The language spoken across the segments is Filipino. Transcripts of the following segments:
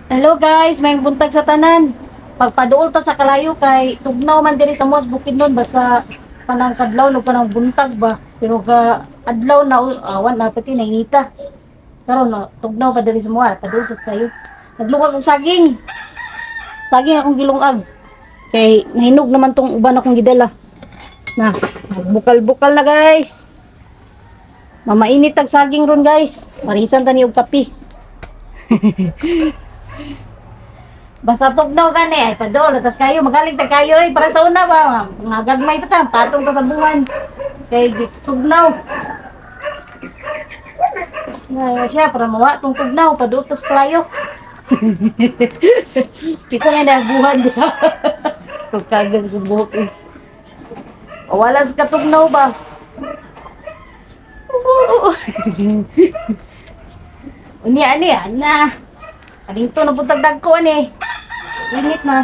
Hello guys, may buntag sa tanan. Pagpaduol ta sa kalayo kay tugnaw man diri sa Muas Bukidnon basta panang kadlaw no panang buntag ba. Pero ka adlaw na awan na pati nainita. Karon no, tugnaw pa diri sa Muas, paduol ta sa kayo. Naglungag og saging. Saging akong gilungag. Kay nahinog naman tong uban akong gidala. Na, bukal-bukal na guys. Mamainit tag saging ron guys. Marisan tani og kape. Basta tugnaw gani ay padol tas kayo magaling ta kayo ay para sa una ba nga gagmay ta patong ta sa buwan kay tugnaw nga siya para mawa tong tugnaw padol tas kayo kita nga na buwan dia kung kagas ko buhok eh wala sa katugnaw ba ani na ading to nabuntag dagko ani init na.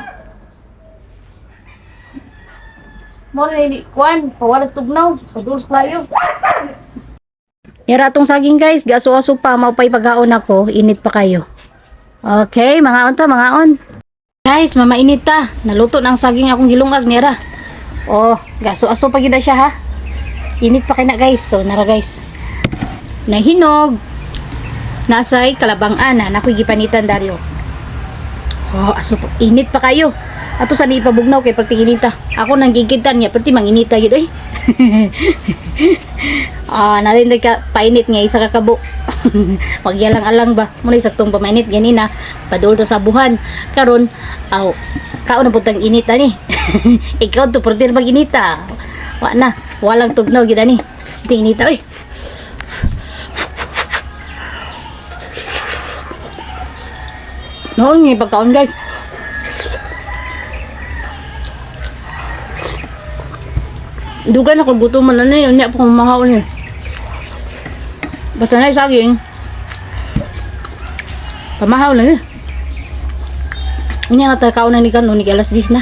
Mo ni kuan, pawalas tugnaw, paduls playo. Yara tong saging guys, gaso-aso pa maupay paghaon ako, init pa kayo. Okay, mga on ta, mga on. Guys, mamainit ta. Naluto na ang saging akong gilungag nira. Oh, gaso-aso pa gid siya ha. Init pa kay na guys. So nara guys. Nahinog. Nasay kalabang-an na ako'y gipanitan Dario. Oh, aso po. Init pa kayo. Ato sa ipabugnaw kay pagtinginita. Ako nang gigitan niya pati manginita gid eh. Narindig ka painit nga isa ka kabo. Pagyalang-alang ba. Muna saktong pamainit ganina. Padul to sa buhan. Karon kaon na putang init ani. Ikaw to portir maginita. Wa na, walang tugnaw gid ani. Tinginita oy. Noon nga pagkaon guys. Dugan ako gutuman na yun. Hindi ako kumahaon eh. Basta na saging. Pamahaw na eh. Hindi nga natakaon na ni Kano. Ni alas 10 na.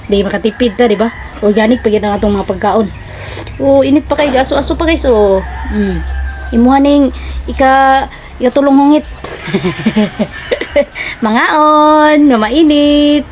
Di makatipid ta diba? Organic pag yun ang atong mga pagkaon. Init pa kayo. Aso-aso pa guys. Imuhaning ikatulong hungit. Mga on, mainit.